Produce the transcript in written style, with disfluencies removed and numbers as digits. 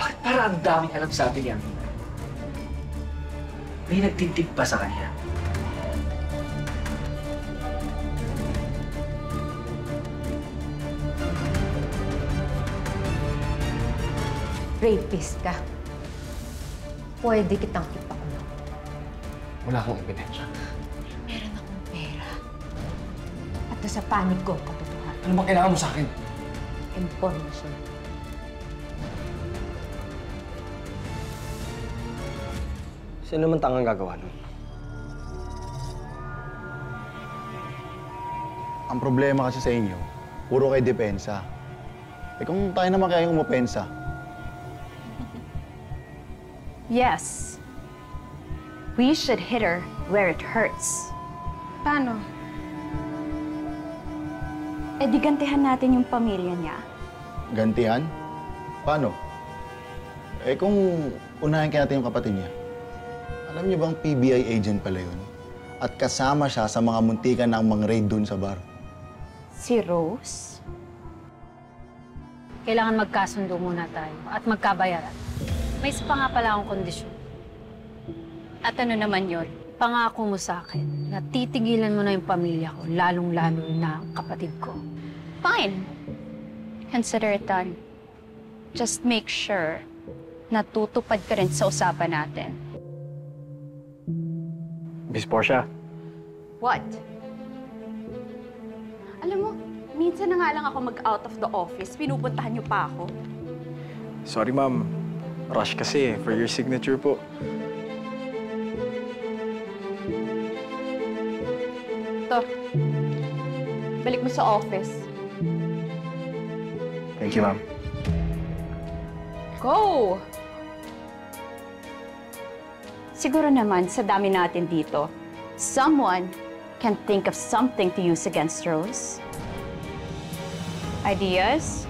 Bakit para ang daming alam sa atin yan? May nagtintig ba sa kanya? Rapist ka. Pwede kitang ipakulong. Wala akong ebidensya. Meron akong pera. At sa panig ko, katotohanan. Ano ba kailangan mo sa akin? Information. Sino naman tangang gagawa nun? Ang problema kasi sa inyo, puro kayo depensa. Eh kung tayo naman kaya yung umapensa, Yes. We should hit her where it hurts. Paano? E di gantihan natin yung pamilya niya. gantihan? Paano? Eh kung unahin kaya natin yung kapatid niya. Alam niyo bang PBI agent pala yun? At kasama siya sa mga muntikan ng mga raid dun sa bar. Si Rose? Kailangan magkasundo muna tayo at magkabayaran. May isa pa nga pala akong kondisyon. At ano naman yun? Pangako mo sa akin na titigilan mo na yung pamilya ko, lalong-lalo na ang kapatid ko. Fine. Consider it done. Just make sure na tutupad ka rin sa usapan natin. Miss Portia, What? Alam mo, minsan na nga lang ako mag-out of the office. Pinupuntahan niyo pa ako. Sorry, ma'am. Rush kasi for your signature po. Ito. Balik mo sa office. Thank you, ma'am. Go! Siguro naman, sa dami natin dito, someone can think of something to use against Rose. Ideas?